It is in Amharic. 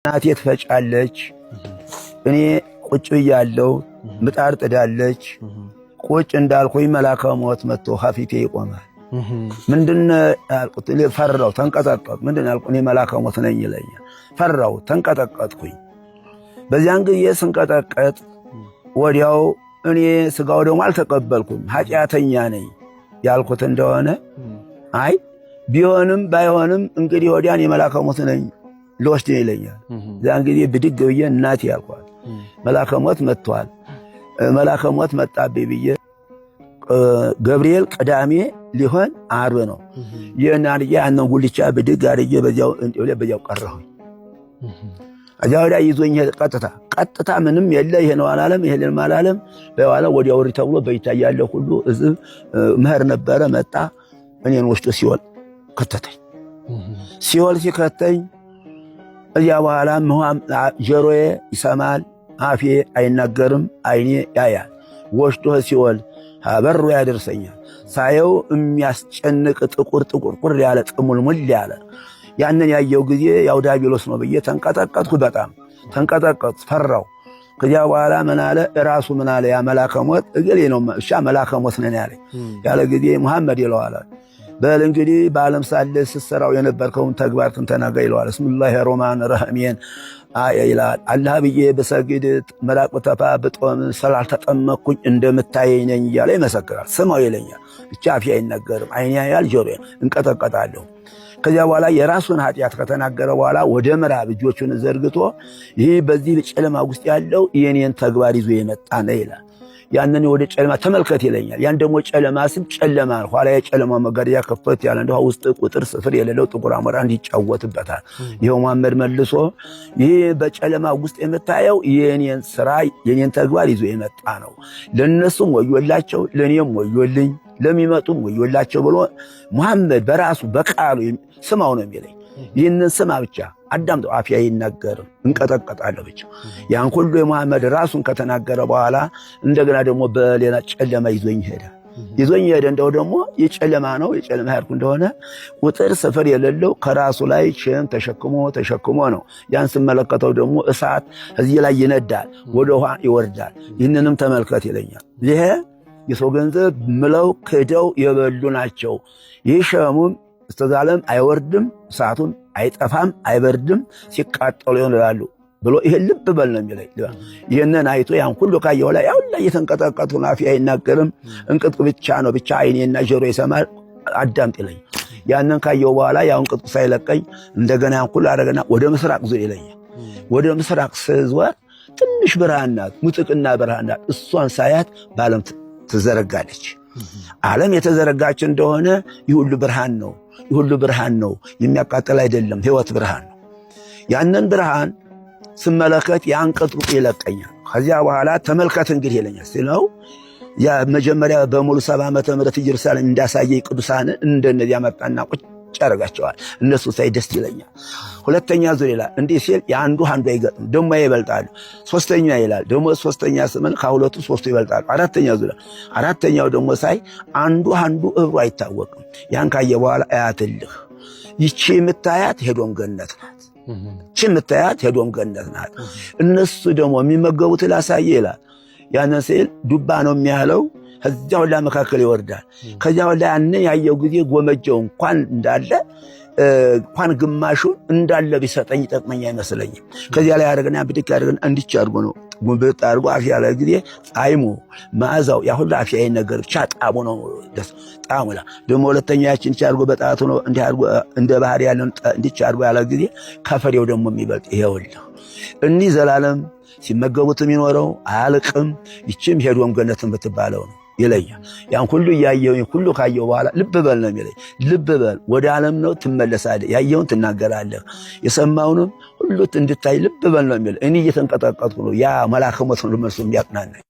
እናቴ ትፈጫለች፣ እኔ ቁጭ ብያለሁ። ምጣድ ጥዳለች። ቁጭ እንዳልኩኝ መልአከ ሞት መጥቶ ፊቴ ይቆማል። ምንድነው ያልኩት? ፈራው፣ ተንቀጠቀጥኩ። ምንድነው ያልኩት? እኔ መልአከ ሞት ነኝ ይለኛል። ፈራው፣ ተንቀጠቀጥኩኝ። በዚያን ጊዜ ስንቀጠቀጥ ወዲያው እኔ ስጋው ደግሞ አልተቀበልኩም፣ ኃጢአተኛ ነኝ ያልኩት እንደሆነ አይ ቢሆንም ባይሆንም እንግዲህ ወዲያን የመልአከ ሞት ነኝ ልወስድ ይለኛል። ያን ጊዜ ብድግ ብዬ እናቴ ያልኳት መልአከ ሞት መጥቷል፣ መልአከ ሞት መጣብኝ ብዬ ገብርኤል ቅዳሜ ሊሆን ዓርብ ነው የናልያ ያንን ጉልቻ ብድግ አድርጌ በዚያው ቀረሁኝ። እዚያው ላይ ይዞኝ ቀጥታ ምንም የለ ይሄ ነው አላለም፣ ይሄ ነው አላለም። በኋላ ወዲያው ወሪ ተብሎ በይታያለ ሁሉ እዝብ መህር ነበረ መጣ። እኔን ወስዶ ሲወል ከተተኝ። ሲወል ሲከተኝ እዚያ በኋላ ጆሮዬ ይሰማል፣ አፌ አይናገርም፣ አይኔ ያያል። ወስዶ ሲወል በሩ ያደርሰኛል። ሳየው የሚያስጨንቅ ጥቁር ያለ ጥሙልሙል ያለ ያንን ያየው ጊዜ ያው ዲያብሎስ ነው ብዬ ተንቀጠቀጥኩ። በጣም ተንቀጠቀጥኩ፣ ፈራው። ከዚያ በኋላ ምን አለ ራሱ ምን አለ ያ መልአከ ሞት እገሌ ነው እሺ መልአከ ሞት ነኝ ያለኝ ያለ ጊዜ መሐመድ ይለዋል። በል እንግዲህ በዓለም ሳለ ስትሰራው የነበርከውን ተግባርክን ተናገር ይለዋል። ብስሚላሂ ረህማን ረሂም ይላል። አላህ ብዬ በሰግድ መላቁ ተፋ በጦም ስላልተጠመቅኩኝ እንደምታየኝ ነኝ እያለ ይመሰክራል። ስማው ይለኛል። ብቻ አፌ አይናገርም፣ አይኔ ያያል፣ ጆሮዬ እንቀጠቀጣለሁ። ከዚያ በኋላ የራሱን ኃጢአት ከተናገረ በኋላ ወደ ምዕራብ እጆቹን ዘርግቶ ይህ በዚህ ጨለማ ውስጥ ያለው የኔን ተግባር ይዞ የመጣ ነው ይላል። ያንን ወደ ጨለማ ተመልከት ይለኛል። ያን ደግሞ ጨለማ ስም ጨለማ ኋላ የጨለማ መጋረጃ ከፈት ያለ እንደው ውስጥ ቁጥር ስፍር የሌለው ጥቁር አሞራ እንዲጫወትበታል። ይሄው መሐመድ መልሶ ይህ በጨለማ ውስጥ የምታየው የኔን ስራ የኔን ተግባር ይዞ የመጣ ነው። ለነሱም ወዮላቸው፣ ለኔም ወዮልኝ፣ ለሚመጡም ወዮላቸው ብሎ መሐመድ በራሱ በቃሉ ስማው ነው የሚለኝ። ይህንን ስማ ብቻ አዳምጠው፣ አፌ አይናገርም፣ እንቀጠቀጣለሁ ብቻ። ያን ሁሉ የመሐመድ ራሱን ከተናገረ በኋላ እንደገና ደግሞ በሌላ ጨለማ ይዞኝ ሄደ። እንደው ደግሞ የጨለማ ነው የጨለማ ሄድኩ እንደሆነ ቁጥር ስፍር የሌለው ከራሱ ላይ ሸም ተሸክሞ ነው። ያን ስመለከተው ደግሞ እሳት እዚህ ላይ ይነዳል፣ ወደ ውሃ ይወርዳል። ይህንንም ተመልከት ይለኛል። ይሄ የሰው ገንዘብ ምለው ክደው የበሉ ናቸው። ይህ ሸሙም እስከ ዘላለም አይወርድም፣ እሳቱን አይጠፋም፣ አይበርድም፣ ሲቃጠሉ ይሆናሉ ብሎ ይሄ ልብ በል ነው የሚለኝ። ይሄንን አይቶ ያን ሁሉ ካየው ላይ ያው ላይ የተንቀጠቀጡ አፌ አይናገርም፣ እንቅጥቅ ብቻ ነው ብቻ አይኔና ጆሮ ይሰማል። አዳምጥ ይለኝ። ያንን ካየው በኋላ ያው እንቅጥቅ ሳይለቀኝ እንደገና ያን ሁሉ አደረገና ወደ ምስራቅ ዞር ይለኛል። ወደ ምስራቅ ስዞር ትንሽ ብርሃን ናት፣ ሙጥቅና ብርሃን ናት። እሷን ሳያት በዓለም ትዘረጋለች። ዓለም የተዘረጋች እንደሆነ ይሁሉ ብርሃን ነው፣ ይሁሉ ብርሃን ነው፣ የሚያቃጥል አይደለም፣ ሕይወት ብርሃን ነው። ያንን ብርሃን ስመለከት ያንቀጥቁ ይለቀኛል። ከዚያ በኋላ ተመልከት እንግዲህ ይለኛል ሲለው ያ መጀመሪያ በሙሉ 70 ዓመተ ምህረት ኢየሩሳሌም እንዳሳየኝ ቅዱሳን እንደነዚያ መጣና ቁጭ ያደርጋቸዋል። እነሱ ሳይ ደስ ይለኛል። ሁለተኛ ዙር ይላል። እንዲህ ሲል የአንዱ አይገጥም፣ ደሞ ይበልጣሉ። ሶስተኛ ይላል። ደሞ ሶስተኛ ስምን ከሁለቱ ሶስቱ ይበልጣሉ። አራተኛ ዙር፣ አራተኛው ደሞ ሳይ አንዱ እብሩ አይታወቅም። ያን ካየ በኋላ አያትልህ ይቺ የምታያት ሄዶም ገነት ናት። ይቺ የምታያት ሄዶም ገነት ናት። እነሱ ደሞ የሚመገቡት ላሳየ ይላል። ያንን ሲል ዱባ ነው የሚያህለው ከዚያው ላይ መካከል ይወርዳል። ከዚያው ላይ ያንን ያየው ጊዜ ጎመጀው እንኳን እንዳለ እንኳን ግማሹ እንዳለ ቢሰጠኝ ይጠቅመኝ አይመስለኝም። ከዚያ ላይ ያደረገና ብድቅ ያደረገና እንዲች አድርጎ ነው ጉንብጥ አድርጎ አፍ ያለ ጊዜ ጣይሙ ማዛው ያ ሁሉ አፍ ያይ ነገር ብቻ ጣሙ ነው ደስ ጣሙላ። ደግሞ ሁለተኛ ያችን አድርጎ በጣቱ ነው እንዲህ አድርጎ እንደ ባህር ያለን እንዲች አድርጎ ያለ ጊዜ ከፈሬው ደግሞ የሚበልጥ ይሄውልህ እንዲህ ዘላለም ሲመገቡት የሚኖረው አያልቅም። ይችም ሄዶም ገነትን ብትባለው ነው ይለኛል። ያን ሁሉ ያየውን ሁሉ ካየው በኋላ ልብ በል ነው የሚለኝ። ልብ በል ወደ ዓለም ነው ትመለሳለህ፣ ያየውን ትናገራለህ፣ የሰማውንም ሁሉ እንድታይ ልብ በል ነው የሚለኝ። እኔ እየተንቀጠቀጥኩ ነው። ያ መልአከ ሞት ነው መልሶ የሚያጽናናኝ።